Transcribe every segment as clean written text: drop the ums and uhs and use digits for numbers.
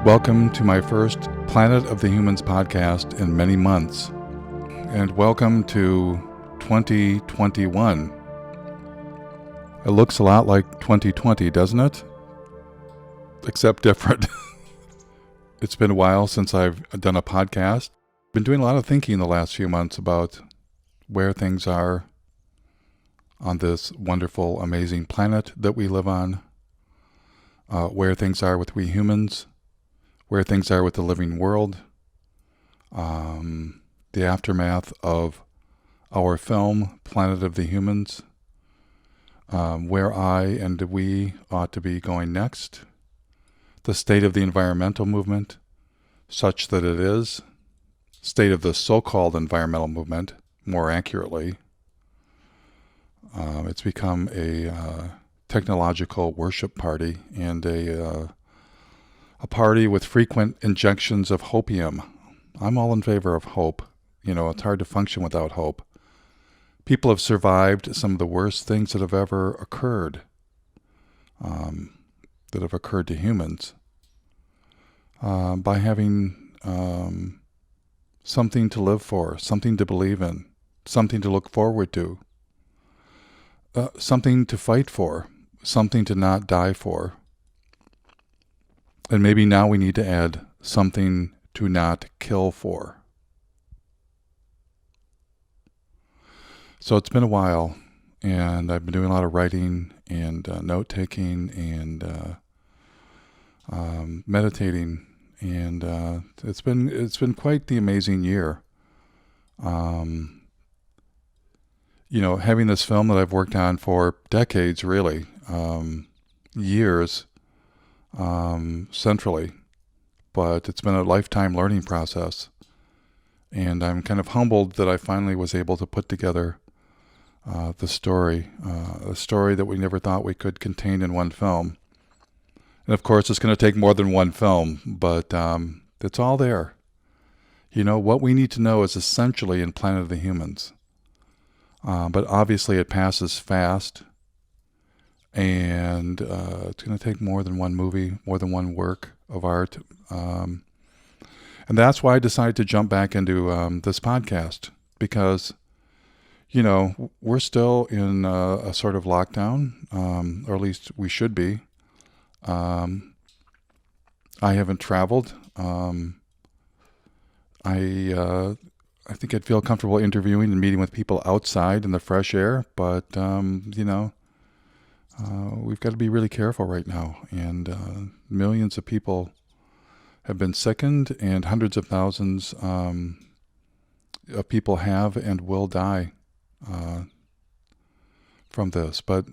Welcome to my first Planet of the Humans podcast in many months, and welcome to 2021. It looks a lot like 2020, doesn't it? Except different. It's been a while since I've done a podcast. Been doing a lot of thinking the last few months about where things are on this wonderful, amazing planet that we live on, where things are with we humans, where things are with the living world, the aftermath of our film, Planet of the Humans, where I and we ought to be going next, the state of the environmental movement, such that it is, state of the so-called environmental movement, more accurately. It's become a technological worship party and a party with frequent injections of hopium. I'm all in favor of hope. You know, it's hard to function without hope. People have survived some of the worst things that have ever occurred, that have occurred to humans, by having something to live for, something to believe in, something to look forward to, something to fight for, something to not die for. And maybe now we need to add something to not kill for. So it's been a while, and I've been doing a lot of writing and note-taking and meditating, and it's been quite the amazing year. You know, having this film that I've worked on for decades, really, years, centrally, but it's been a lifetime learning process, and I'm kind of humbled that I finally was able to put together the story, a story that we never thought we could contain in one film. And of course, it's going to take more than one film, but it's all there. You know, what we need to know is essentially in Planet of the Humans, but obviously it passes fast. And it's going to take more than one movie, more than one work of art. And that's why I decided to jump back into this podcast, because, you know, we're still in a sort of lockdown, or at least we should be. I haven't traveled. I think I'd feel comfortable interviewing and meeting with people outside in the fresh air, but, you know, we've got to be really careful right now, and millions of people have been sickened, and hundreds of thousands of people have and will die from this. But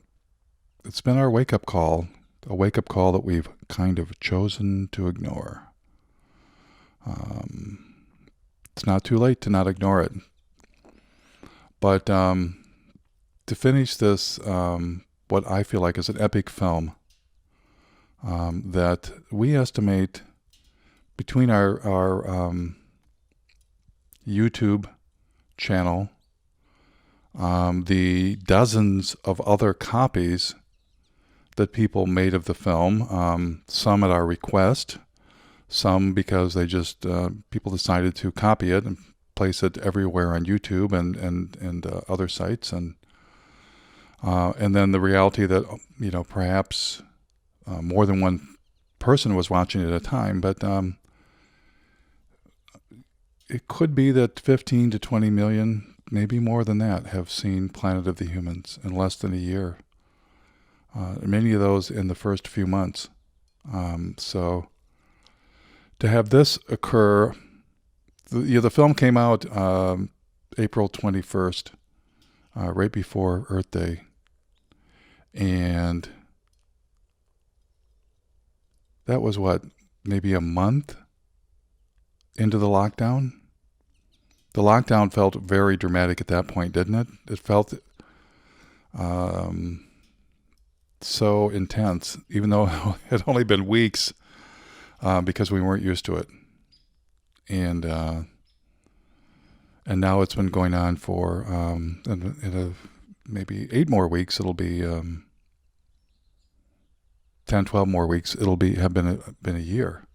it's been our wake-up call, a wake-up call that we've kind of chosen to ignore. It's not too late to not ignore it. But to finish this, what I feel like is an epic film that we estimate between our YouTube channel, the dozens of other copies that people made of the film, some at our request, some because they just people decided to copy it and place it everywhere on YouTube and other sites, and then the reality that, you know, perhaps more than one person was watching it at a time, but it could be that 15 to 20 million, maybe more than that, have seen Planet of the Humans in less than a year. Many of those in the first few months. So to have this occur, the film came out April 21st, right before Earth Day. And that was maybe a month into the lockdown? The lockdown felt very dramatic at that point, didn't it? It felt so intense, even though it had only been weeks, because we weren't used to it. And now it's been going on for maybe 8 more weeks. It'll be 10, 12 more weeks. It'll have been a year.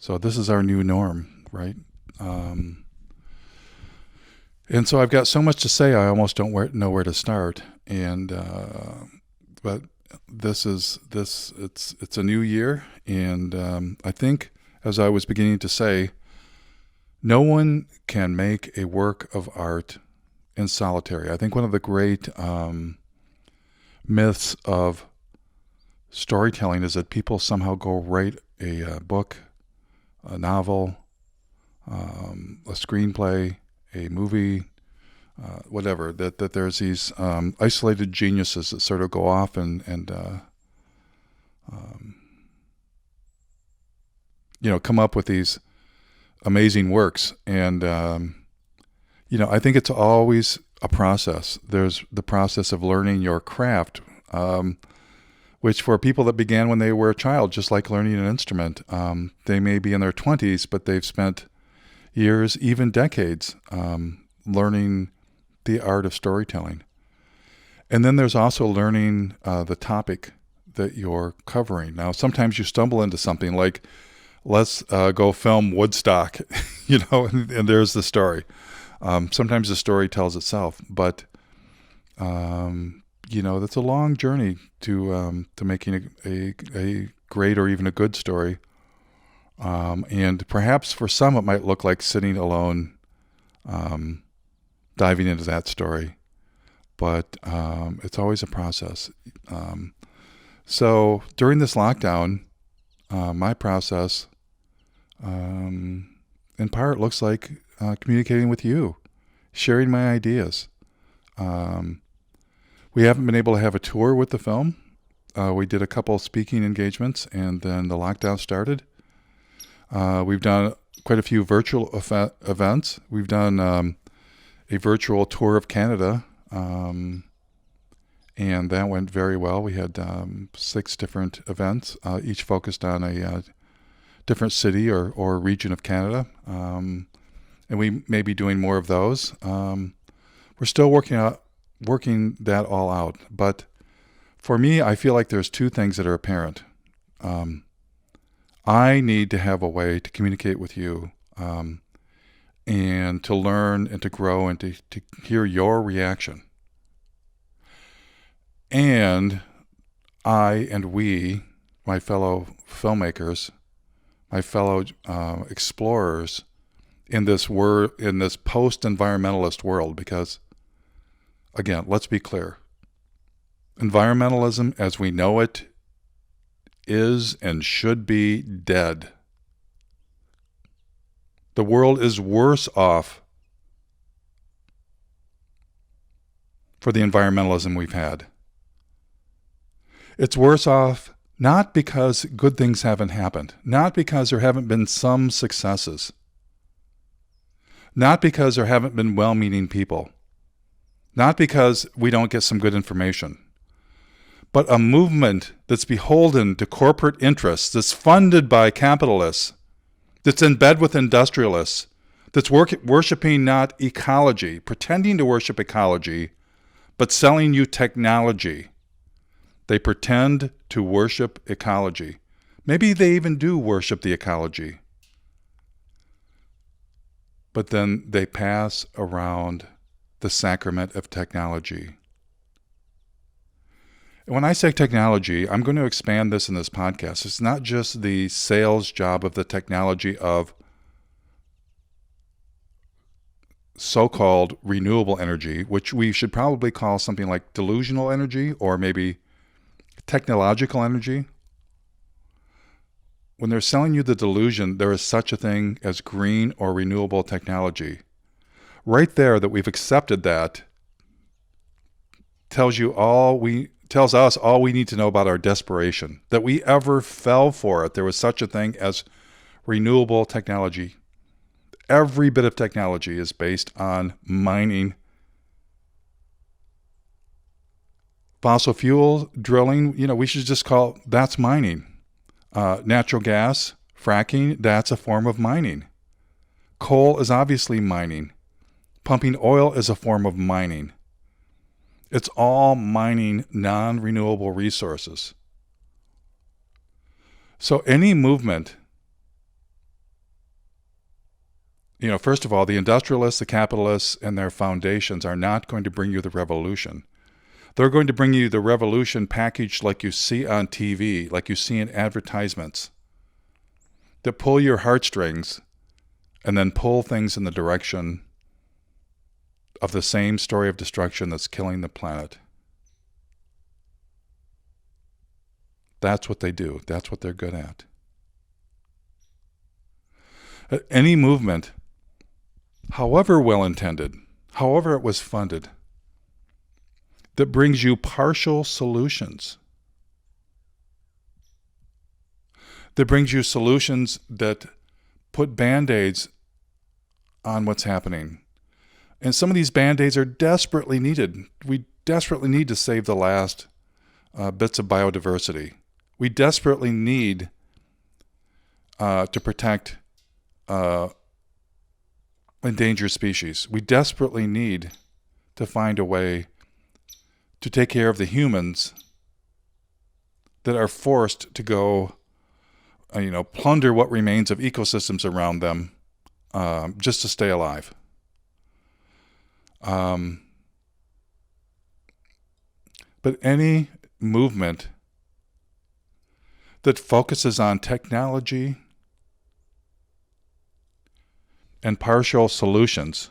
So this is our new norm, right? And so I've got so much to say, I almost don't know where to start. And but it's a new year, and I think, as I was beginning to say, no one can make a work of art in solitary. I think one of the great myths of storytelling is that people somehow go write a book, a novel, a screenplay, a movie, whatever, that there's these isolated geniuses that sort of go off and come up with these amazing works. And, I think it's always a process. There's the process of learning your craft, which for people that began when they were a child, just like learning an instrument, they may be in their 20s, but they've spent years, even decades, learning the art of storytelling. And then there's also learning the topic that you're covering. Now, sometimes you stumble into something like, let's go film Woodstock, and there's the story. Sometimes the story tells itself, but that's a long journey to making a great or even a good story. And perhaps for some it might look like sitting alone, diving into that story, but it's always a process. So during this lockdown, my process, in part, looks like communicating with you, sharing my ideas. We haven't been able to have a tour with the film. We did a couple speaking engagements, and then the lockdown started. We've done quite a few virtual events. We've done a virtual tour of Canada, and that went very well. We had 6 different events, each focused on a different city or region of Canada, and we may be doing more of those. We're still working that all out, but for me, I feel like there's 2 things that are apparent. I need to have a way to communicate with you, and to learn and to grow and to hear your reaction. And I and we, my fellow filmmakers, my fellow explorers in this post-environmentalist world, because, again, let's be clear. Environmentalism as we know it is and should be dead. The world is worse off for the environmentalism we've had. It's worse off not because good things haven't happened, not because there haven't been some successes, not because there haven't been well-meaning people, not because we don't get some good information, but a movement that's beholden to corporate interests, that's funded by capitalists, that's in bed with industrialists, that's worshiping not ecology, pretending to worship ecology, but selling you technology. They pretend to worship ecology. Maybe they even do worship the ecology. But then they pass around the sacrament of technology. And when I say technology, I'm going to expand this in this podcast. It's not just the sales job of the technology of so-called renewable energy, which we should probably call something like delusional energy or maybe technological energy. When they're selling you the delusion, there is such a thing as green or renewable technology. Right there, that we've accepted that tells us all we need to know about our desperation, that we ever fell for it. There was such a thing as renewable technology. Every bit of technology is based on mining. Fossil fuel drilling, we should just call that's mining. Natural gas, fracking, that's a form of mining. Coal is obviously mining. Pumping oil is a form of mining. It's all mining non-renewable resources. So any movement First of all, the industrialists, the capitalists, and their foundations are not going to bring you the revolution. They're going to bring you the revolution packaged like you see on TV, like you see in advertisements, that pull your heartstrings and then pull things in the direction of the same story of destruction that's killing the planet. That's what they do. That's what they're good at. Any movement, however well-intended, however it was funded, that brings you partial solutions, that brings you solutions that put Band-Aids on what's happening. And some of these Band-Aids are desperately needed. We desperately need to save the last bits of biodiversity. We desperately need to protect endangered species. We desperately need to find a way to take care of the humans that are forced to go, plunder what remains of ecosystems around them just to stay alive. But any movement that focuses on technology and partial solutions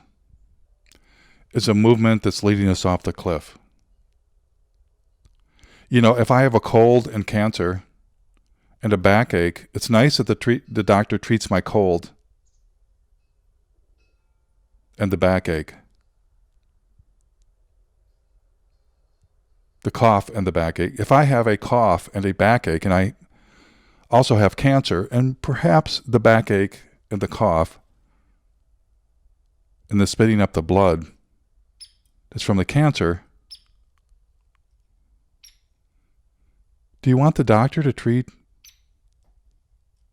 is a movement that's leading us off the cliff. If I have a cold and cancer and a backache, it's nice that the doctor treats my cold and the backache, the cough and the backache. If I have a cough and a backache, and I also have cancer, and perhaps the backache and the cough and the spitting up the blood is from the cancer, do you want the doctor to treat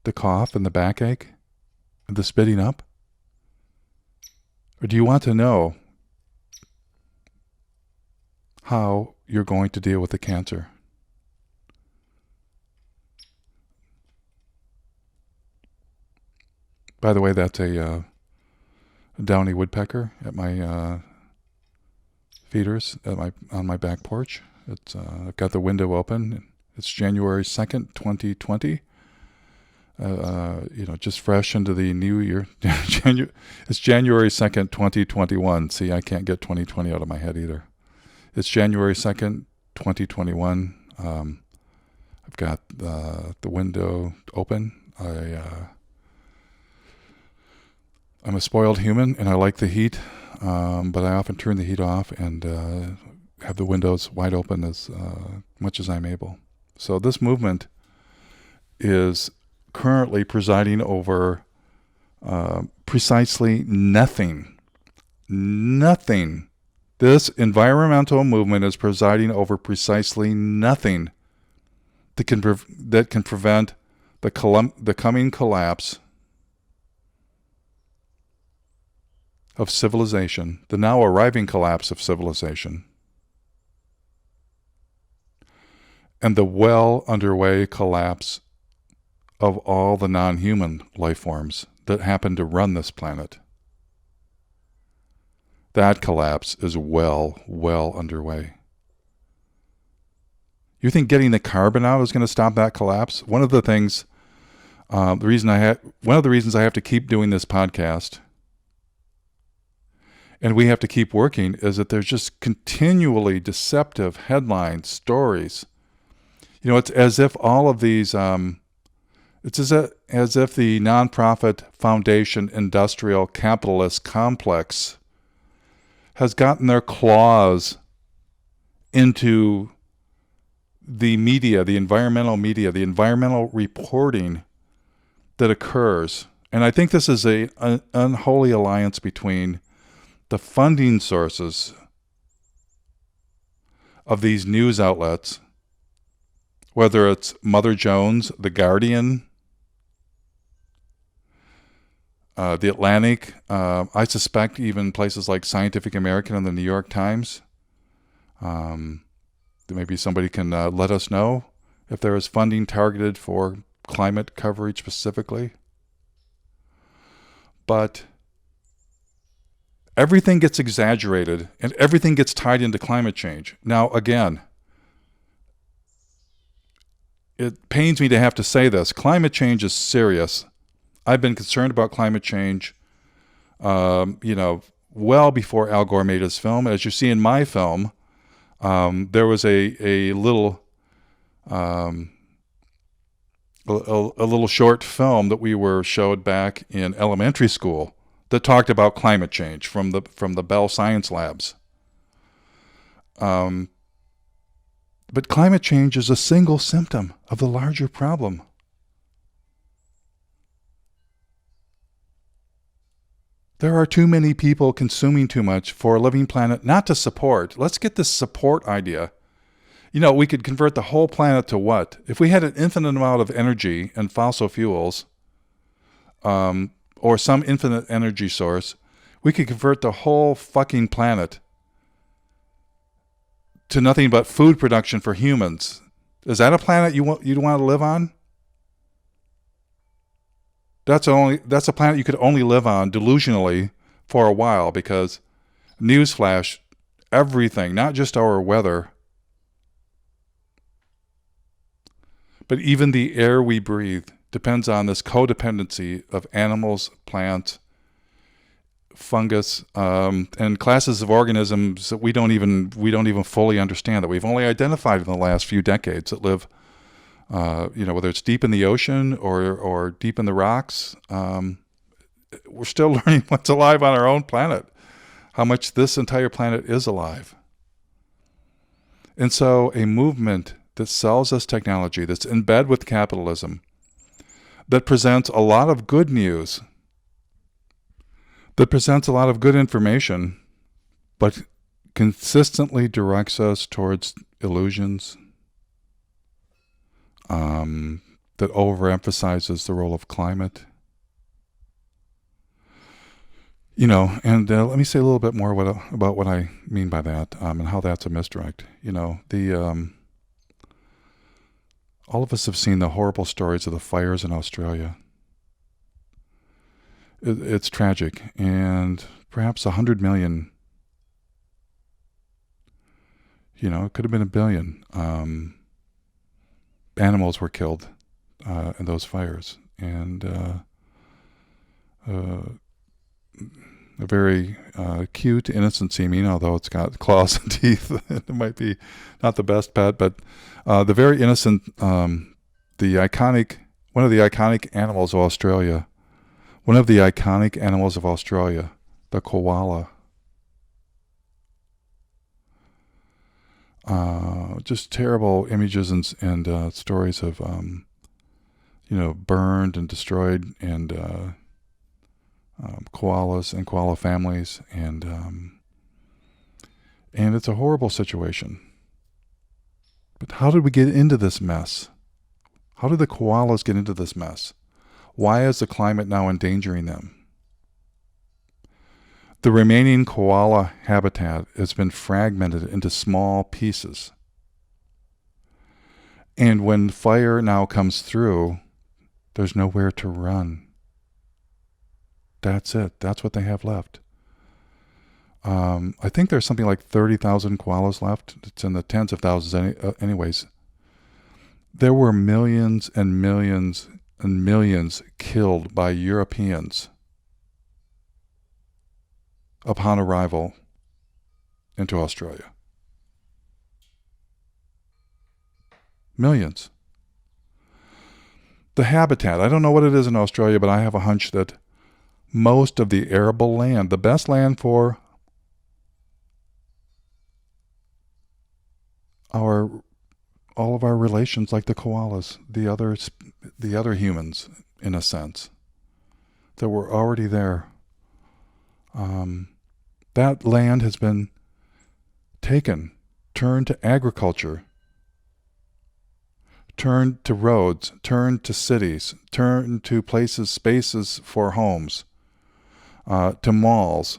the cough and the backache and the spitting up? Or do you want to know how you're going to deal with the cancer? By the way, that's a downy woodpecker at my feeders on my back porch. It's I've got the window open. It's January 2nd, 2020. Just fresh into the new year. It's January 2nd, 2021. See, I can't get 2020 out of my head either. It's January 2nd, 2021. I've got the window open. I'm a spoiled human, and I like the heat, but I often turn the heat off and have the windows wide open as much as I'm able. So this movement is currently presiding over precisely nothing. Nothing. This environmental movement is presiding over precisely nothing that can prevent the coming collapse of civilization, the now arriving collapse of civilization, and the well underway collapse of all the non-human life forms that happen to run this planet. That collapse is well underway. You think getting the carbon out is going to stop that collapse? One of the reasons I have to keep doing this podcast, and we have to keep working, is that there's just continually deceptive headlines, stories. It's as if all of these, it's as if the nonprofit foundation industrial capitalist complex has gotten their claws into the media, the environmental reporting that occurs. And I think this is an unholy alliance between the funding sources of these news outlets, whether it's Mother Jones, The Guardian, The Atlantic, I suspect even places like Scientific American and the New York Times. Maybe somebody can let us know if there is funding targeted for climate coverage specifically. But everything gets exaggerated and everything gets tied into climate change. Now, again, it pains me to have to say this. Climate change is serious. I've been concerned about climate change, well before Al Gore made his film. As you see in my film, there was a little a little short film that we were showed back in elementary school that talked about climate change from the Bell Science Labs. But climate change is a single symptom of the larger problem. There are too many people consuming too much for a living planet not to support. Let's get this support idea. We could convert the whole planet to what? If we had an infinite amount of energy and fossil fuels, or some infinite energy source, we could convert the whole fucking planet to nothing but food production for humans. Is that a planet you'd want to live on? That's a planet you could only live on delusionally for a while, because newsflash, everything, not just our weather, but even the air we breathe depends on this codependency of animals, plants, fungus, and classes of organisms that we don't even fully understand, that we've only identified in the last few decades, that live, whether it's deep in the ocean or deep in the rocks. We're still learning what's alive on our own planet, how much this entire planet is alive. And so a movement that sells us technology, that's in bed with capitalism, that presents a lot of good news, that presents a lot of good information, but consistently directs us towards illusions, that overemphasizes the role of climate. And let me say a little bit more about what I mean by that, and how that's a misdirect. All of us have seen the horrible stories of the fires in Australia. It's tragic, and perhaps 100 million, it could have been 1 billion, animals were killed in those fires. And a very cute, innocent seeming, although it's got claws and teeth. It might be not the best pet, but the very innocent, one of the iconic animals of Australia, the koala. Just terrible images and stories of, burned and destroyed, and koalas and koala families, and it's a horrible situation. But how did we get into this mess? How did the koalas get into this mess? Why is the climate now endangering them? The remaining koala habitat has been fragmented into small pieces. And when fire now comes through, there's nowhere to run. That's it. That's what they have left. I think there's something like 30,000 koalas left. It's in the tens of thousands anyways. There were millions and millions and millions killed by Europeans upon arrival into Australia. Millions. The habitat, I don't know what it is in Australia, but I have a hunch that most of the arable land, the best land for all of our relations, like the koalas, the other humans, in a sense, that were already there. That land has been taken, turned to agriculture, turned to roads, turned to cities, turned to spaces for homes, to malls,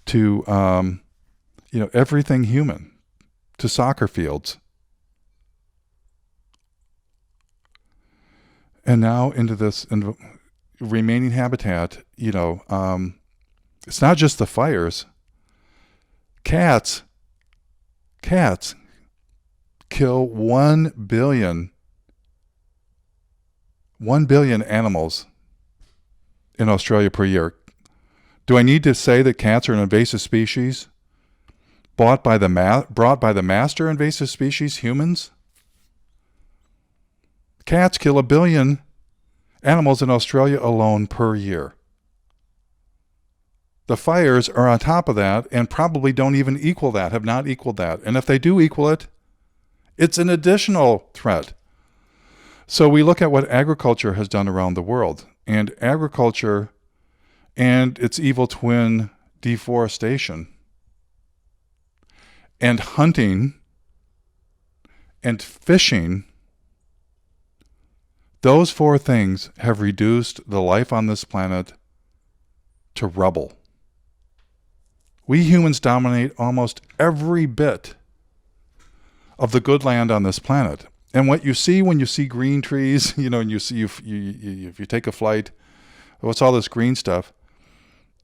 to everything human, to soccer fields. And now into this remaining habitat, It's not just the fires. Cats kill 1 billion animals in Australia per year. Do I need to say that cats are an invasive species brought by the master invasive species, humans? Cats kill 1 billion animals in Australia alone per year. The fires are on top of that and probably don't even equal that, have not equaled that. And if they do equal it, it's an additional threat. So we look at what agriculture has done around the world. And agriculture and its evil twin, deforestation, and hunting and fishing, those 4 things have reduced the life on this planet to rubble. We humans dominate almost every bit of the good land on this planet. And what you see when you see green trees, and you see if you take a flight, what's all this green stuff?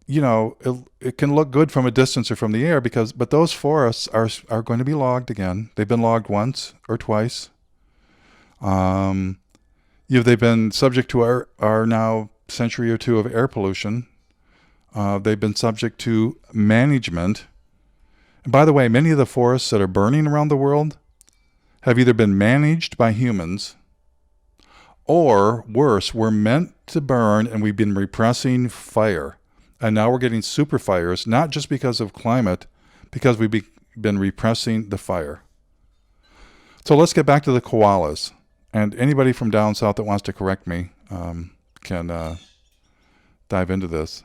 It can look good from a distance or from the air but those forests are going to be logged again. They've been logged once or twice. They've been subject to our now century or two of air pollution. They've been subject to management. And by the way, many of the forests that are burning around the world have either been managed by humans or, worse, were meant to burn and we've been repressing fire. And now we're getting super fires, not just because of climate, because we've been repressing the fire. So let's get back to the koalas. And anybody from down south that wants to correct me can dive into this.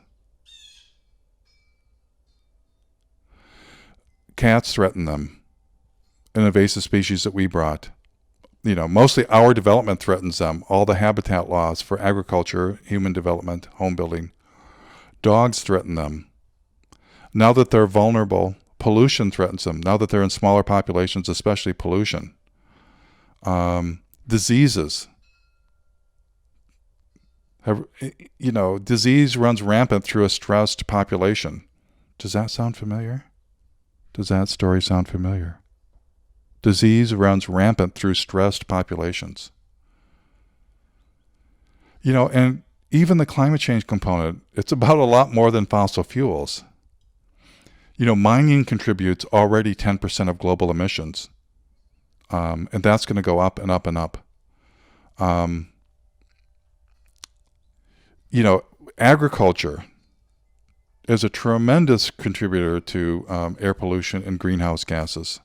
Cats threaten them, an invasive species that we brought. Mostly our development threatens them. All the habitat laws for agriculture, human development, home building. Dogs threaten them. Now that they're vulnerable, pollution threatens them. Now that they're in smaller populations, especially pollution. Diseases. Disease runs rampant through a stressed population. Does that sound familiar? Does that story sound familiar? Disease runs rampant through stressed populations. And even the climate change component, it's about a lot more than fossil fuels. Mining contributes already 10% of global emissions. And that's going to go up and up and up. Agriculture is a tremendous contributor to air pollution and greenhouse gases.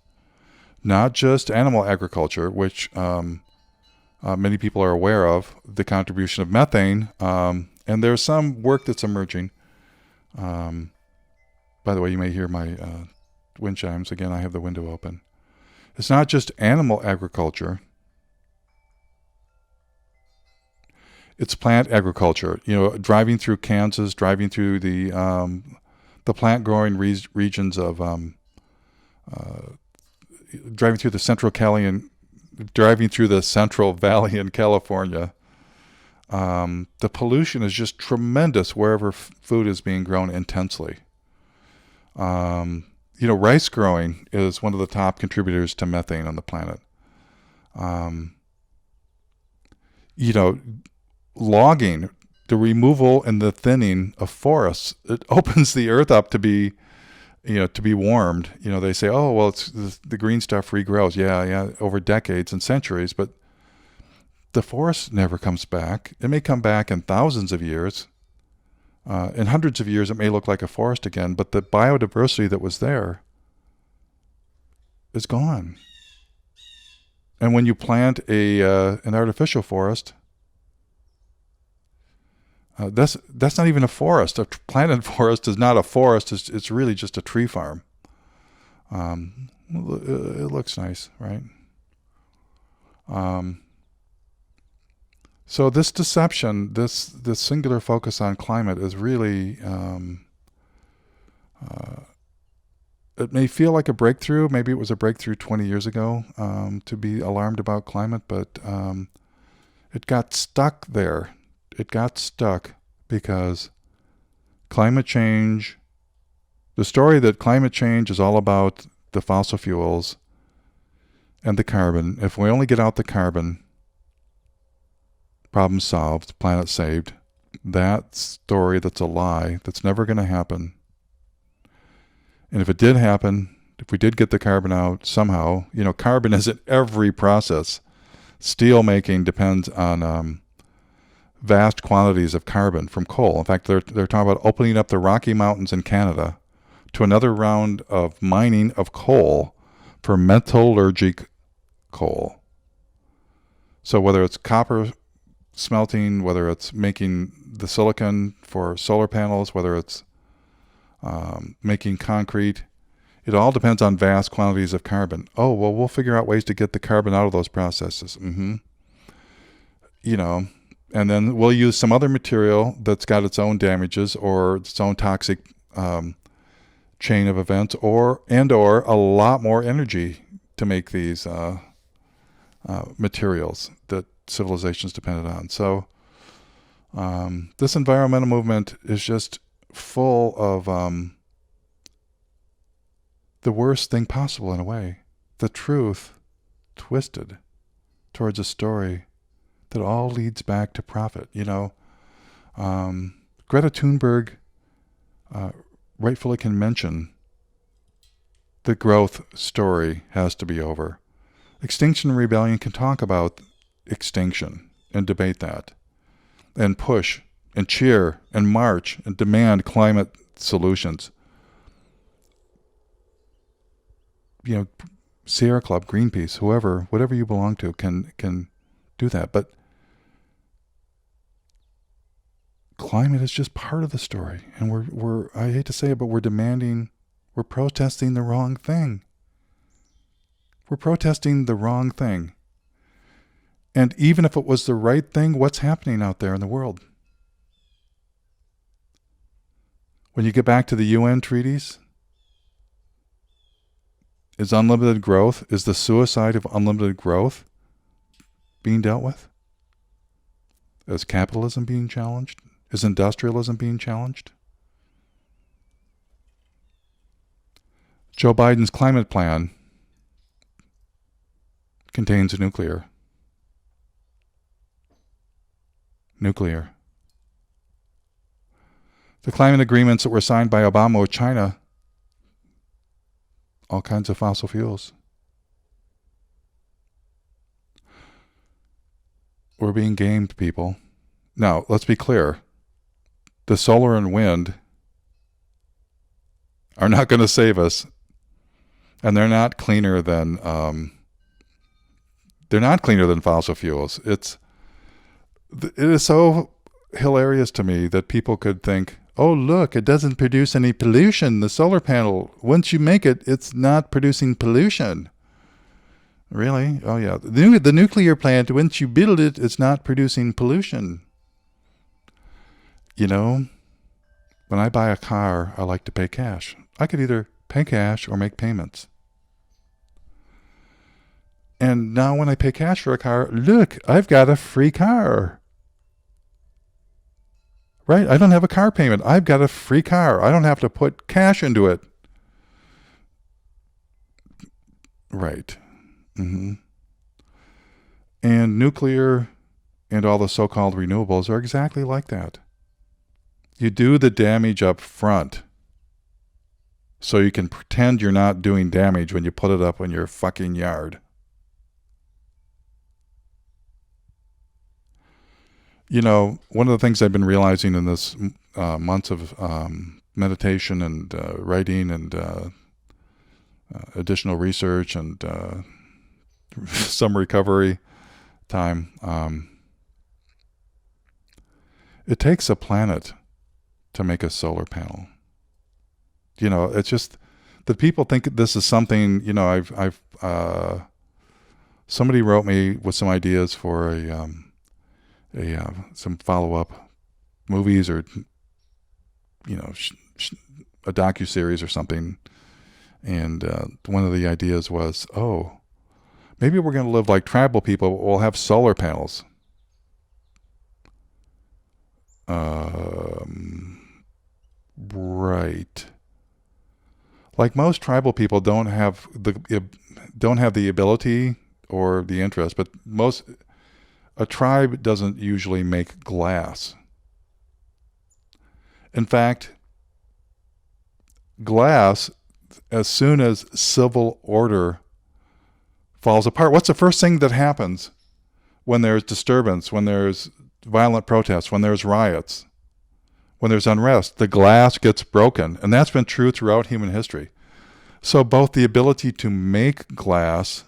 Not just animal agriculture, which many people are aware of, the contribution of methane, and there's some work that's emerging. By the way, you may hear my wind chimes. Again, I have the window open. It's not just animal agriculture. It's plant agriculture. Driving through Kansas, driving through the plant-growing regions of, driving through the Central Valley in California. The pollution is just tremendous wherever food is being grown intensely. Rice growing is one of the top contributors to methane on the planet. Logging, the removal and the thinning of forests, it opens the earth up to be warmed. They say, oh, well, it's the green stuff regrows. Yeah, over decades and centuries, but the forest never comes back. It may come back in thousands of years. In hundreds of years, it may look like a forest again, but the biodiversity that was there is gone. And when you plant an artificial forest, that's not even a forest. A planted forest is not a forest. It's really just a tree farm. It looks nice, right? So this deception, this singular focus on climate is really, it may feel like a breakthrough. Maybe it was a breakthrough 20 years ago to be alarmed about climate, but it got stuck there. It got stuck because climate change The story that climate change is all about the fossil fuels and the carbon. If we only get out the carbon, problem solved, planet saved. That story, that's a lie. That's never going to happen. And if it did happen, if we did get the carbon out somehow, carbon is in every process. Steel making depends on vast quantities of carbon from coal. In fact, they're talking about opening up the Rocky Mountains in Canada to another round of mining of coal for metallurgic coal. So whether it's copper smelting, whether it's making the silicon for solar panels, whether it's making concrete, it all depends on vast quantities of carbon. Oh, well, we'll figure out ways to get the carbon out of those processes. And then we'll use some other material that's got its own damages or its own toxic chain of events, or a lot more energy to make these materials that civilizations depended on. So this environmental movement is just full of the worst thing possible in a way. The truth twisted towards a story that all leads back to profit. Greta Thunberg rightfully can mention the growth story has to be over. Extinction Rebellion can talk about extinction and debate that and push and cheer and march and demand climate solutions. Sierra Club, Greenpeace, whatever you belong to can do that. But climate is just part of the story. And we're I hate to say it, but we're protesting the wrong thing. We're protesting the wrong thing. And even if it was the right thing, what's happening out there in the world? When you get back to the UN treaties, is unlimited growth, is the suicide of unlimited growth being dealt with? Is capitalism being challenged? Is industrialism being challenged? Joe Biden's climate plan contains nuclear. The climate agreements that were signed by Obama with China, all kinds of fossil fuels. We're being gamed, people. Now, let's be clear. The solar and wind are not going to save us, and they're not cleaner than fossil fuels. It is so hilarious to me that people could think, oh, look, it doesn't produce any pollution. The solar panel, once you make it, it's not producing pollution. Really? Oh, yeah. The nuclear plant, once you build it, it's not producing pollution. When I buy a car, I like to pay cash. I could either pay cash or make payments. And now when I pay cash for a car, look, I've got a free car. Right? I don't have a car payment. I've got a free car. I don't have to put cash into it. Right. And nuclear and all the so-called renewables are exactly like that. You do the damage up front so you can pretend you're not doing damage when you put it up in your fucking yard. One of the things I've been realizing in this months of meditation and writing and additional research and some recovery time, it takes a planet to make a solar panel. It's just that people think this is something, somebody wrote me with some ideas for some follow-up movies or a docu-series or something, and one of the ideas was, maybe we're going to live like tribal people, but we'll have solar panels. Right. Like most tribal people don't have the ability or the interest, but a tribe doesn't usually make glass. In fact, glass, as soon as civil order falls apart, what's the first thing that happens when there's disturbance, when there's violent protests, when there's riots, when there's unrest? The glass gets broken, and that's been true throughout human history. So both the ability to make glass,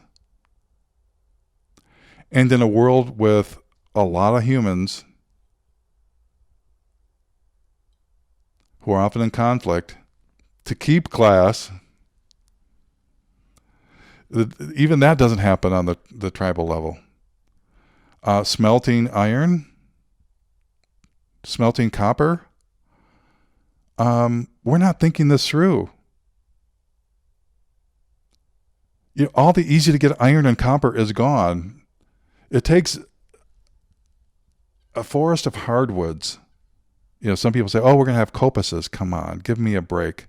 and in a world with a lot of humans who are often in conflict, to keep glass, even that doesn't happen on the tribal level. Smelting iron, smelting copper, we're not thinking this through. All the easy to get iron and copper is gone. It takes a forest of hardwoods. Some people say, oh, we're going to have copuses. Come on, give me a break.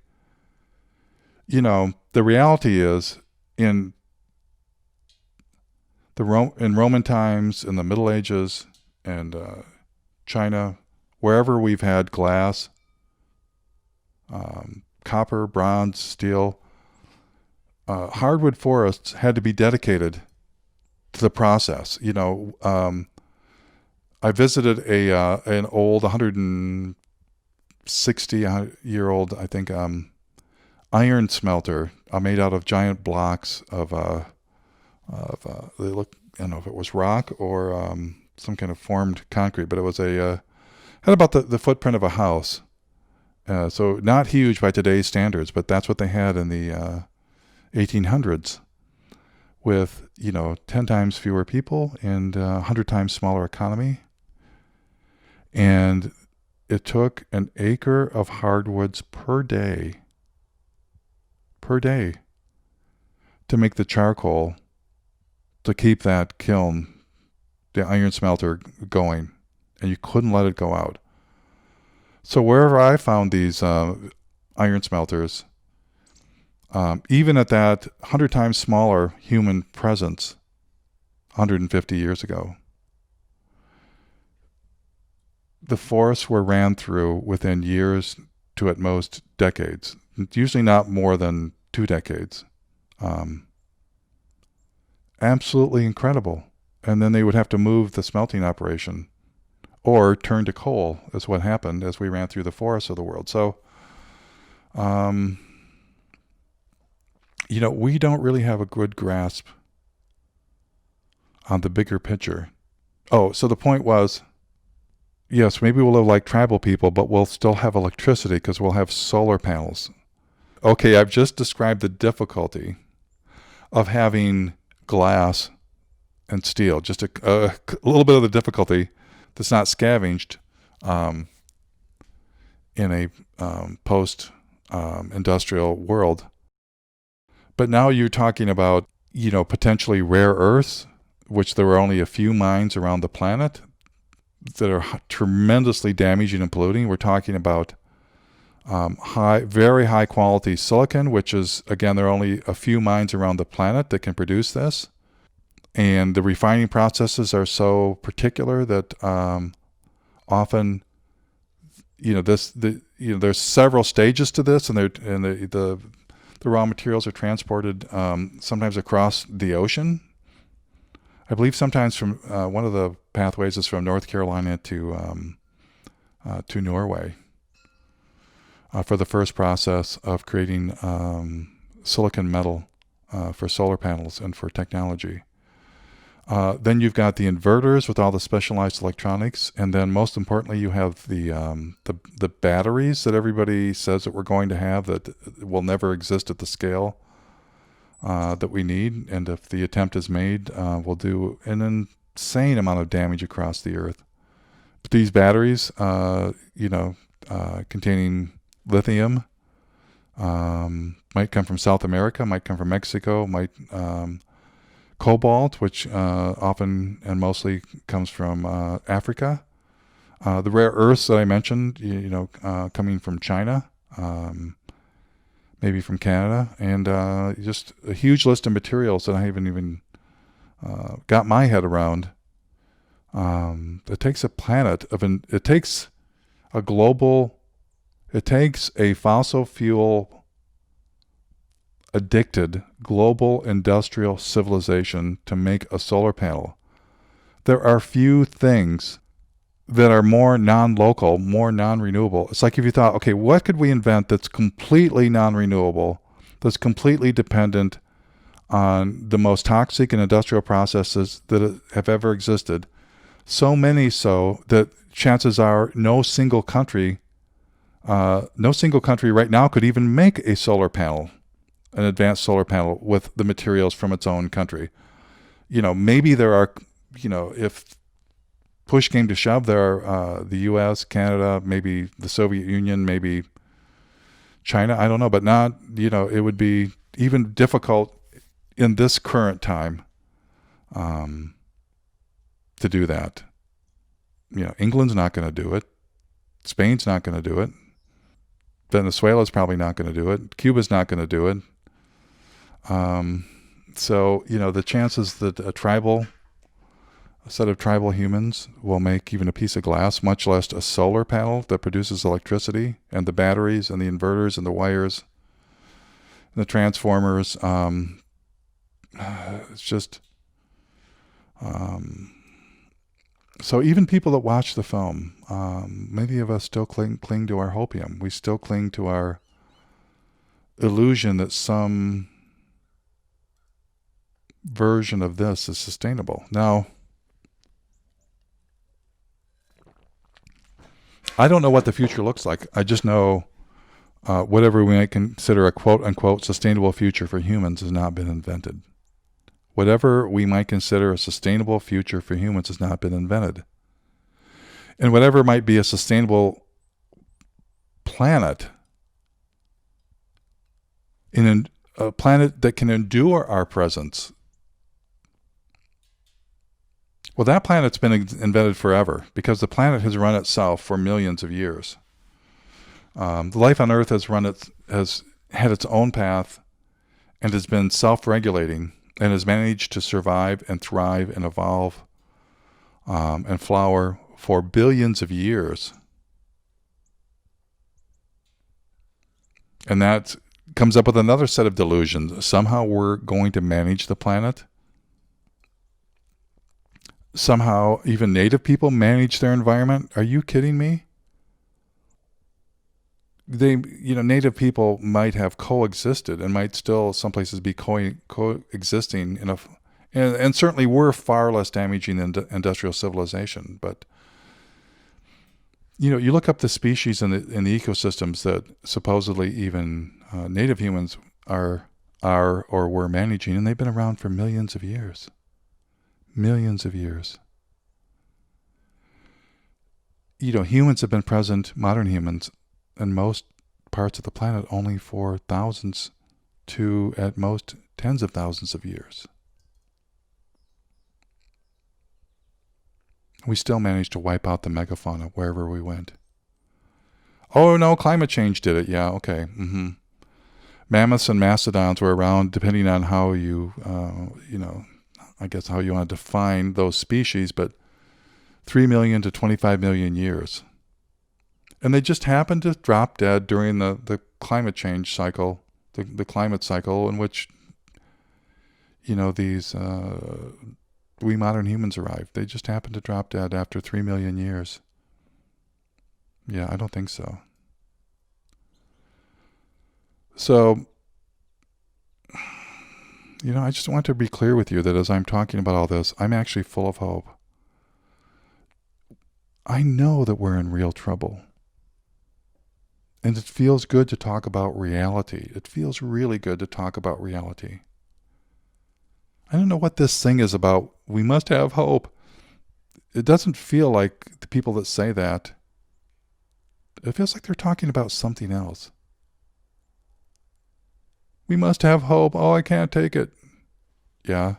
The reality is in Roman times, in the Middle Ages, and China, wherever we've had glass, copper, bronze, steel, hardwood forests had to be dedicated to the process. I visited an old 160-year-old, I think, iron smelter made out of giant blocks of they look, I don't know if it was rock or some kind of formed concrete, but it was had about the footprint of a house. So not huge by today's standards, but that's what they had in the 1800s, with 10 times fewer people and 100 times smaller economy. And it took an acre of hardwoods per day to make the charcoal to keep that kiln, the iron smelter, going, and you couldn't let it go out. So wherever I found these iron smelters, even at that 100 times smaller human presence 150 years ago, the forests were ran through within years to at most decades, usually not more than 2 decades. Absolutely incredible. And then they would have to move the smelting operation or turn to coal, is what happened as we ran through the forests of the world. So, we don't really have a good grasp on the bigger picture. Oh, so the point was, yes, maybe we'll live like tribal people, but we'll still have electricity because we'll have solar panels. Okay, I've just described the difficulty of having glass and steel, just a little bit of the difficulty that's not scavenged in a post-industrial world. But now you're talking about, potentially rare earths, which there are only a few mines around the planet that are tremendously damaging and polluting. We're talking about very high quality silicon, which is, again, there are only a few mines around the planet that can produce this. And the refining processes are so particular that often, there's several stages to this, and the raw materials are transported sometimes across the ocean. I believe sometimes from one of the pathways is from North Carolina to Norway for the first process of creating silicon metal for solar panels and for technology. Then you've got the inverters with all the specialized electronics, and then most importantly, you have the batteries that everybody says that we're going to have that will never exist at the scale that we need. And if the attempt is made, will do an insane amount of damage across the earth. But these batteries, containing lithium, might come from South America, might come from Mexico, might cobalt, which often and mostly comes from Africa. The rare earths that I mentioned, coming from China, maybe from Canada, and just a huge list of materials that I haven't even got my head around. It takes a planet it takes a global, it takes a fossil fuel addicted global industrial civilization to make a solar panel. There are few things that are more non-local, more non-renewable. It's like if you thought, okay, what could we invent that's completely non-renewable, that's completely dependent on the most toxic and industrial processes that have ever existed. So many so that chances are no single country right now could even make a solar panel, an advanced solar panel with the materials from its own country. Maybe there are, if push came to shove, there are the U.S., Canada, maybe the Soviet Union, maybe China, I don't know, but not, it would be even difficult in this current time to do that. England's not going to do it. Spain's not going to do it. Venezuela's probably not going to do it. Cuba's not going to do it. So, the chances that a set of tribal humans will make even a piece of glass, much less a solar panel that produces electricity, and the batteries and the inverters and the wires and the transformers, it's just... So even people that watch the film, many of us still cling to our hopium. We still cling to our illusion that some version of this is sustainable. Now, I don't know what the future looks like. I just know whatever we might consider a quote-unquote sustainable future for humans has not been invented. Whatever we might consider a sustainable future for humans has not been invented. And whatever might be a sustainable planet, in a planet that can endure our presence, well, that planet's been invented forever because the planet has run itself for millions of years. The life on Earth has had its own path and has been self-regulating and has managed to survive and thrive and evolve and flower for billions of years. And that comes up with another set of delusions. Somehow we're going to manage the planet. Somehow even native people manage their environment. Are you kidding me? Native people might have coexisted and might still some places be coexisting and certainly we're far less damaging than industrial civilization. But you look up the species in the ecosystems that supposedly even native humans are or were managing, and they've been around for millions of years. Millions of years. Humans have been present, modern humans, in most parts of the planet only for thousands to, at most, tens of thousands of years. We still managed to wipe out the megafauna wherever we went. Oh no, climate change did it. Yeah, okay. Mammoths and mastodons were around, depending on how you, I guess how you want to define those species, but 3 million to 25 million years. And they just happened to drop dead during the climate change cycle, the climate cycle in which, these we modern humans arrived. They just happened to drop dead after 3 million years. Yeah, I don't think so. So, I just want to be clear with you that as I'm talking about all this, I'm actually full of hope. I know that we're in real trouble. And it feels good to talk about reality. It feels really good to talk about reality. I don't know what this thing is about. We must have hope. It doesn't feel like the people that say that. It feels like they're talking about something else. We must have hope. Oh, I can't take it. Yeah.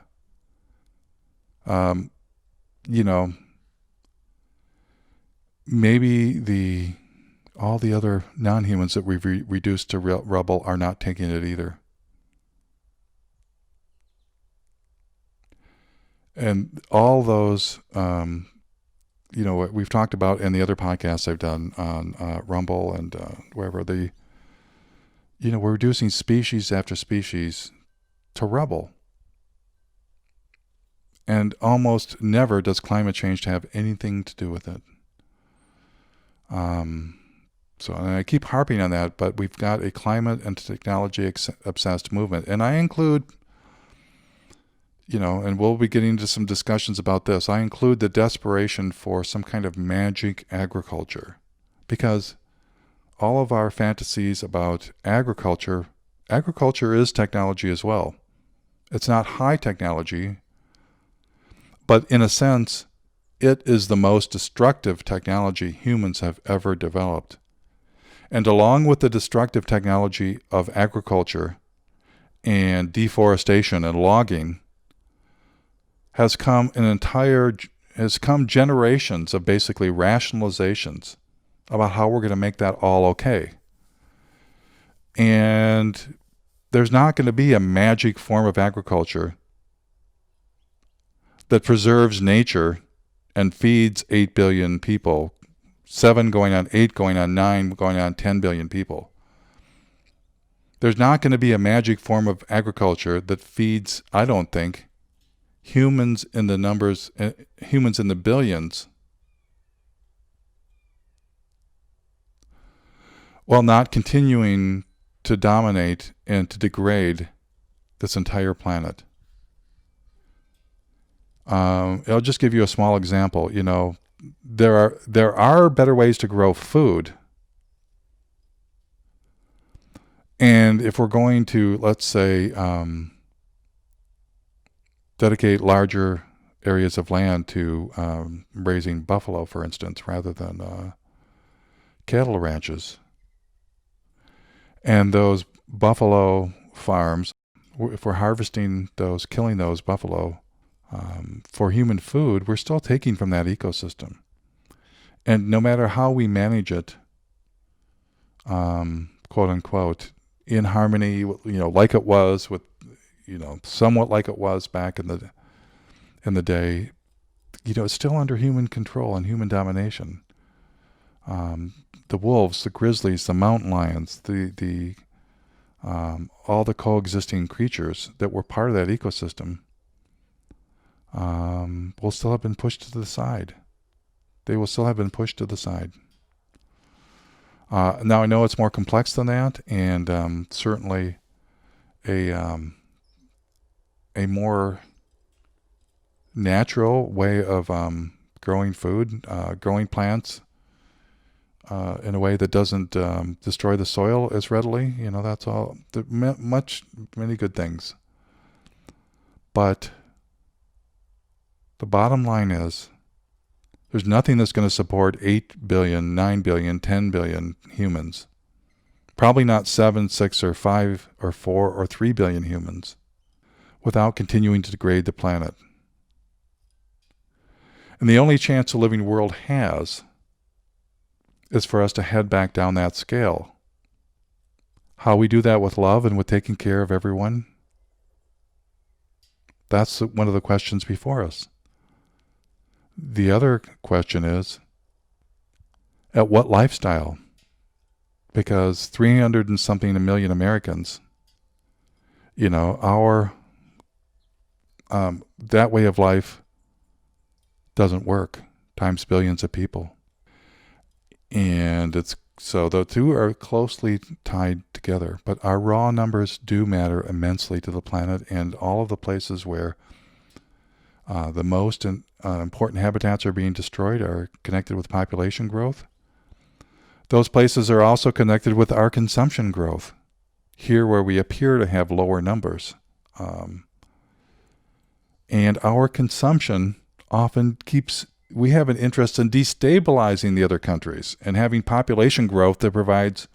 Maybe the all the other non-humans that we've reduced to rubble are not taking it either. And all those, we've talked about in the other podcasts I've done on Rumble and wherever, we're reducing species after species to rubble. And almost never does climate change have anything to do with it. So, and I keep harping on that, but we've got a climate and technology obsessed movement. And I include, and we'll be getting into some discussions about this, I include the desperation for some kind of magic agriculture. Because all of our fantasies about agriculture is technology as well. It's not high technology, but in a sense, it is the most destructive technology humans have ever developed. And along with the destructive technology of agriculture and deforestation and logging has come generations of basically rationalizations about how we're going to make that all okay. And there's not going to be a magic form of agriculture that preserves nature and feeds 8 billion people, 7 going on 8, going on 9, going on 10 billion people. There's not going to be a magic form of agriculture that feeds, I don't think, humans in the billions, while not continuing to dominate and to degrade this entire planet. I'll just give you a small example. There are better ways to grow food. And if we're going to, let's say, dedicate larger areas of land to raising buffalo, for instance, rather than cattle ranches, and those buffalo farms, if we're harvesting those, killing those buffalo, for human food, we're still taking from that ecosystem. And no matter how we manage it, quote unquote, in harmony, like it was with, somewhat like it was back in the day, it's still under human control and human domination. The wolves, the grizzlies, the mountain lions, all the coexisting creatures that were part of that ecosystem, will still have been pushed to the side. They will still have been pushed to the side. Now I know it's more complex than that, and certainly a more natural way of growing food, growing plants in a way that doesn't destroy the soil as readily. That's all. Many good things. But the bottom line is, there's nothing that's going to support 8 billion, 9 billion, 10 billion humans. Probably not 7, 6, or 5, or 4, or 3 billion humans without continuing to degrade the planet. And the only chance a living world has is for us to head back down that scale. How we do that with love and with taking care of everyone, that's one of the questions before us. The other question is, at what lifestyle? Because 300 and something million Americans, our that way of life doesn't work times billions of people. And so the two are closely tied together, but our raw numbers do matter immensely to the planet, and all of the places where the most important habitats are being destroyed are connected with population growth. Those places are also connected with our consumption growth, here where we appear to have lower numbers. And our consumption often we have an interest in destabilizing the other countries and having population growth that provides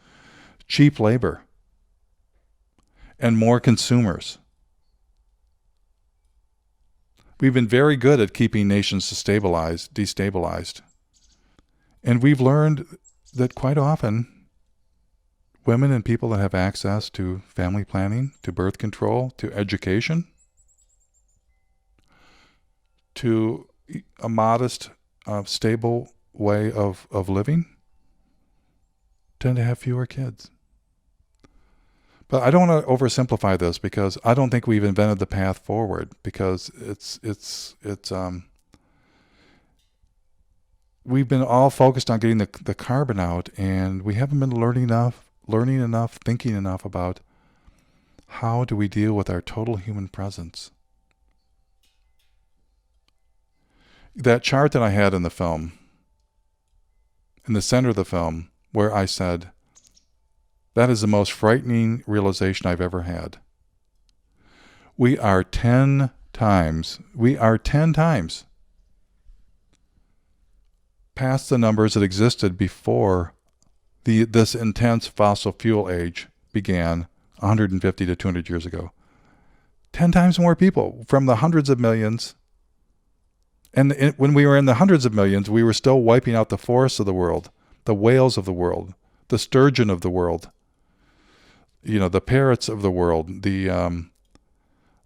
cheap labor and more consumers. We've been very good at keeping nations destabilized. And we've learned that quite often women and people that have access to family planning, to birth control, to education, to a modest, stable way of living, tend to have fewer kids. But I don't want to oversimplify this, because I don't think we've invented the path forward, because we've been all focused on getting the carbon out, and we haven't been learning enough, thinking enough about how do we deal with our total human presence. That chart that I had in the film, in the center of the film, where I said, that is the most frightening realization I've ever had. We are 10 times past the numbers that existed before this intense fossil fuel age began 150 to 200 years ago. 10 times more people, from the hundreds of millions. And when we were in the hundreds of millions, we were still wiping out the forests of the world, the whales of the world, the sturgeon of the world, the parrots of the world, the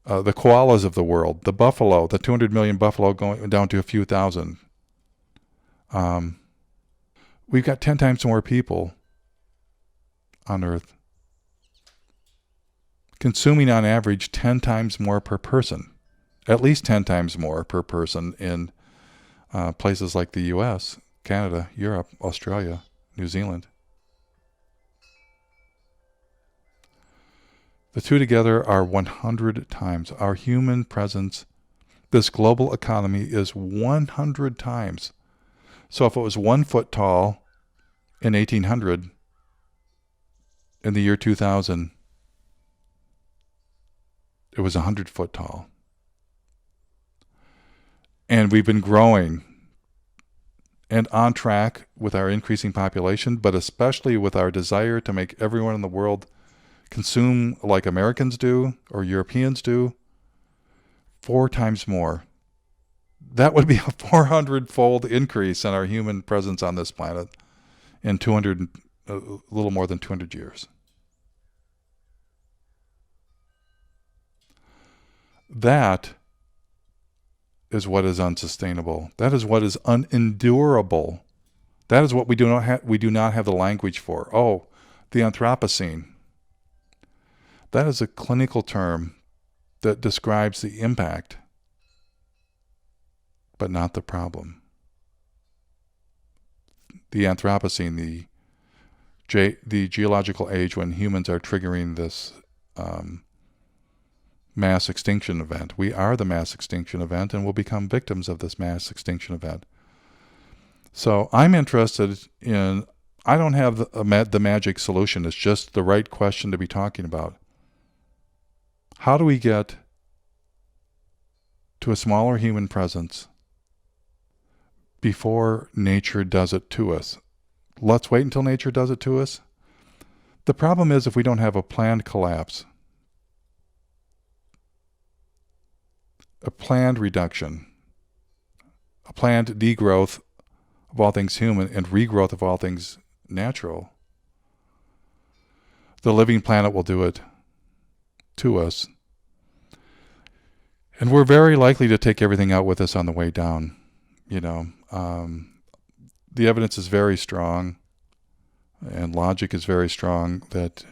koalas of the world, the buffalo, the 200 million buffalo going down to a few thousand. We've got 10 times more people on Earth, consuming on average 10 times more per person. At least 10 times more per person in places like the US, Canada, Europe, Australia, New Zealand. The two together are 100 times. Our human presence, this global economy, is 100 times. So if it was 1 foot tall in 1800, in the year 2000, it was 100 foot tall. And we've been growing and on track with our increasing population, but especially with our desire to make everyone in the world consume like Americans do or Europeans do, 4 times more. That would be a 400-fold increase in our human presence on this planet in a little more than 200 years. That is what is unsustainable. That is what is unendurable. That is what we do not have the language for. Oh, the Anthropocene. That is a clinical term that describes the impact, but not the problem. The Anthropocene, the geological age when humans are triggering this mass extinction event. We are the mass extinction event, and will become victims of this mass extinction event. So I'm interested in, I don't have the magic solution. It's just the right question to be talking about. How do we get to a smaller human presence before nature does it to us? Let's wait until nature does it to us. The problem is, if we don't have a planned collapse, a planned reduction, a planned degrowth of all things human and regrowth of all things natural, the living planet will do it to us. And we're very likely to take everything out with us on the way down. The evidence is very strong, and logic is very strong, that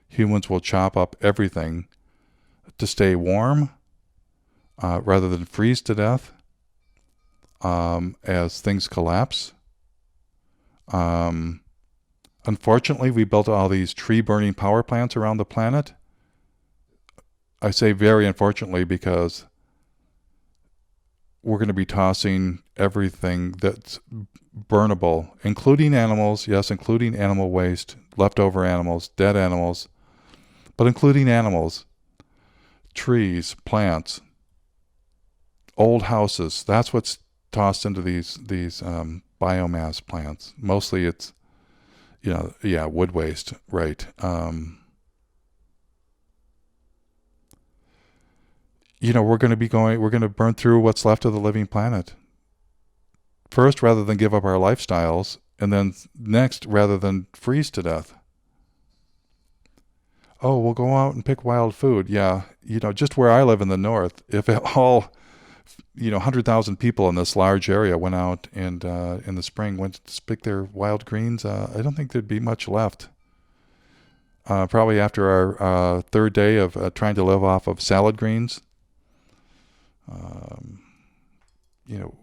humans will chop up everything to stay warm, rather than freeze to death as things collapse. Unfortunately, we built all these tree-burning power plants around the planet. I say very unfortunately, because we're going to be tossing everything that's burnable, including animals, yes, including animal waste, leftover animals, dead animals, but including animals, trees, plants, old houses. That's what's tossed into these biomass plants. Mostly it's, wood waste, right. We're going to burn through what's left of the living planet. First, rather than give up our lifestyles and then next, rather than freeze to death. Oh, we'll go out and pick wild food. Yeah, just where I live in the north, if all 100,000 people in this large area went out and in the spring went to pick their wild greens, I don't think there'd be much left. Probably after our third day of trying to live off of salad greens.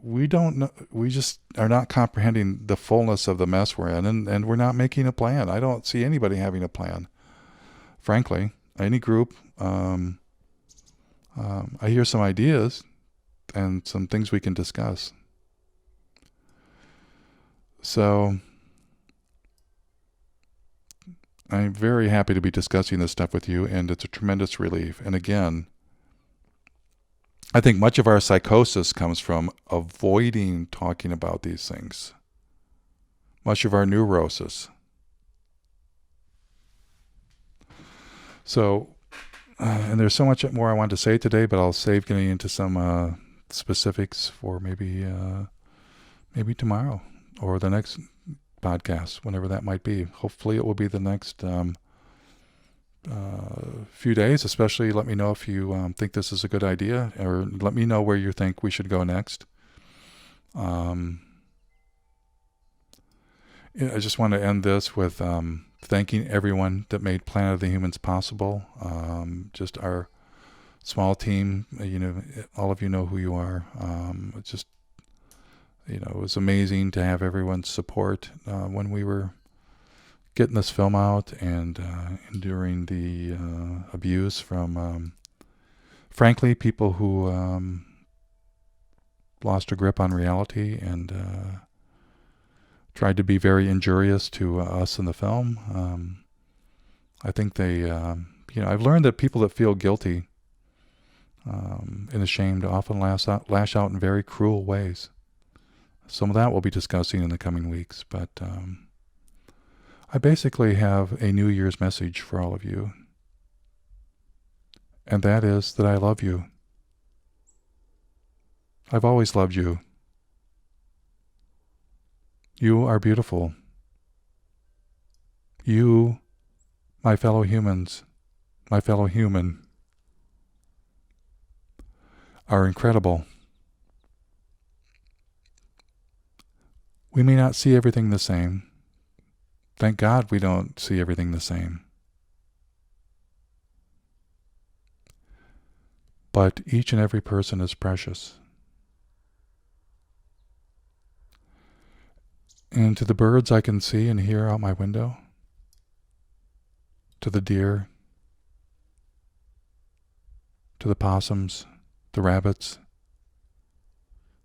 We don't know. We just are not comprehending the fullness of the mess we're in, and we're not making a plan. I don't see anybody having a plan. Frankly, any group, I hear some ideas and some things we can discuss. So I'm very happy to be discussing this stuff with you, and it's a tremendous relief. And again, I think much of our psychosis comes from avoiding talking about these things. Much of our neurosis. So, and there's so much more I want to say today, but I'll save getting into some specifics for maybe tomorrow or the next podcast, whenever that might be. Hopefully it will be the next few days. Especially let me know if you think this is a good idea, or let me know where you think we should go next. I just want to end this with thanking everyone that made Planet of the Humans possible. Just our small team, all of you know who you are. It was amazing to have everyone's support when we were getting this film out and enduring the abuse from, frankly, people who lost a grip on reality and tried to be very injurious to us in the film. I think they, I've learned that people that feel guilty and ashamed often lash out in very cruel ways. Some of that we'll be discussing in the coming weeks, but I basically have a New Year's message for all of you, and that is that I love you. I've always loved you. You are beautiful. You, my fellow humans, my fellow human, are incredible. We may not see everything the same. Thank God we don't see everything the same. But each and every person is precious. And to the birds I can see and hear out my window, to the deer, to the possums, the rabbits,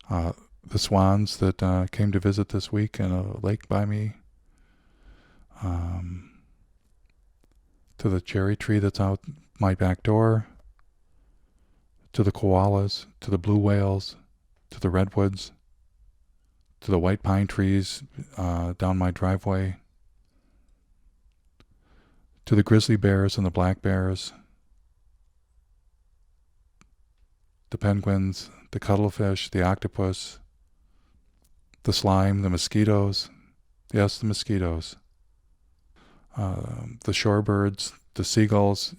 the swans that came to visit this week in a lake by me, to the cherry tree that's out my back door, to the koalas, to the blue whales, to the redwoods, to the white pine trees down my driveway, to the grizzly bears and the black bears, the penguins, the cuttlefish, the octopus, the slime, the mosquitoes, yes, the mosquitoes, the shorebirds, the seagulls.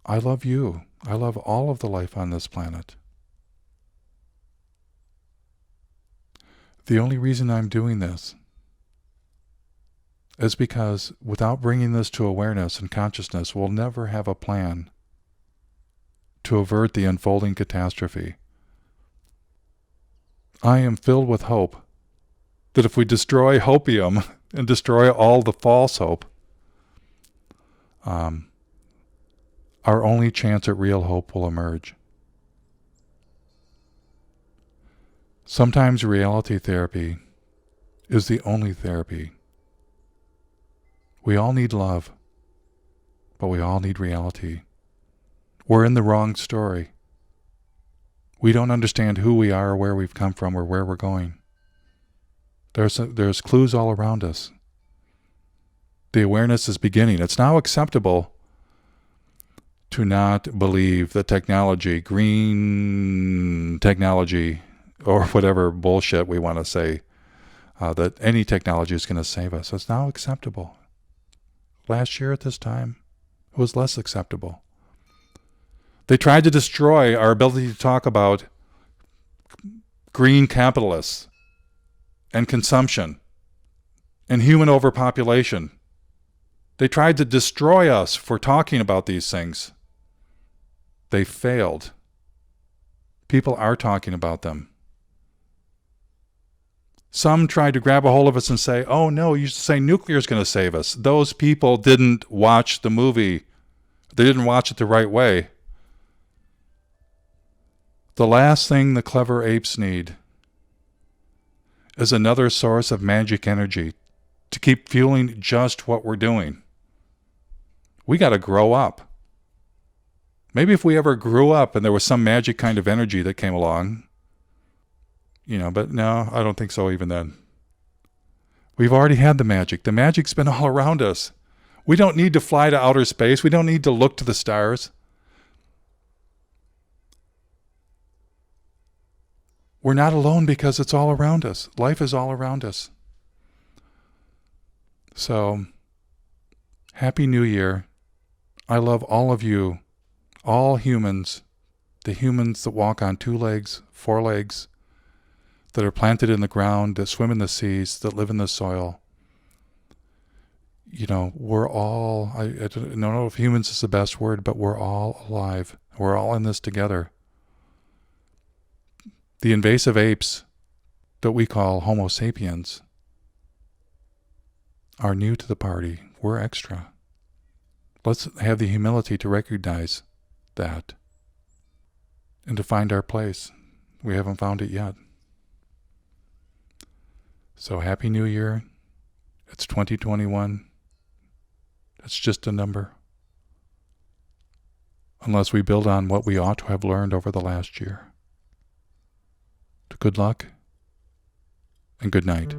I love you. I love all of the life on this planet. The only reason I'm doing this is because without bringing this to awareness and consciousness, we'll never have a plan to avert the unfolding catastrophe. I am filled with hope that if we destroy hopium and destroy all the false hope, our only chance at real hope will emerge. Sometimes reality therapy is the only therapy. We all need love, but we all need reality. We're in the wrong story. We don't understand who we are or where we've come from or where we're going. There's clues all around us. The awareness is beginning. It's now acceptable to not believe that technology, green technology, or whatever bullshit we want to say, that any technology is going to save us. It's now acceptable. Last year at this time, it was less acceptable. They tried to destroy our ability to talk about green capitalists and consumption and human overpopulation. They tried to destroy us for talking about these things. They failed. People are talking about them. Some tried to grab a hold of us and say, oh no, you say nuclear is going to save us. Those people didn't watch the movie. They didn't watch it the right way. The last thing the clever apes need is another source of magic energy to keep fueling just what we're doing. We got to grow up. Maybe if we ever grew up and there was some magic kind of energy that came along, but no, I don't think so even then. We've already had the magic. The magic's been all around us. We don't need to fly to outer space. We don't need to look to the stars. We're not alone because it's all around us. Life is all around us. So, Happy New Year. I love all of you, all humans, the humans that walk on 2 legs, 4 legs, that are planted in the ground, that swim in the seas, that live in the soil. We're all, I don't know if humans is the best word, but we're all alive. We're all in this together. The invasive apes that we call Homo sapiens are new to the party. We're extra. Let's have the humility to recognize that and to find our place. We haven't found it yet. So Happy New Year. It's 2021. It's just a number. Unless we build on what we ought to have learned over the last year. Good luck and good night.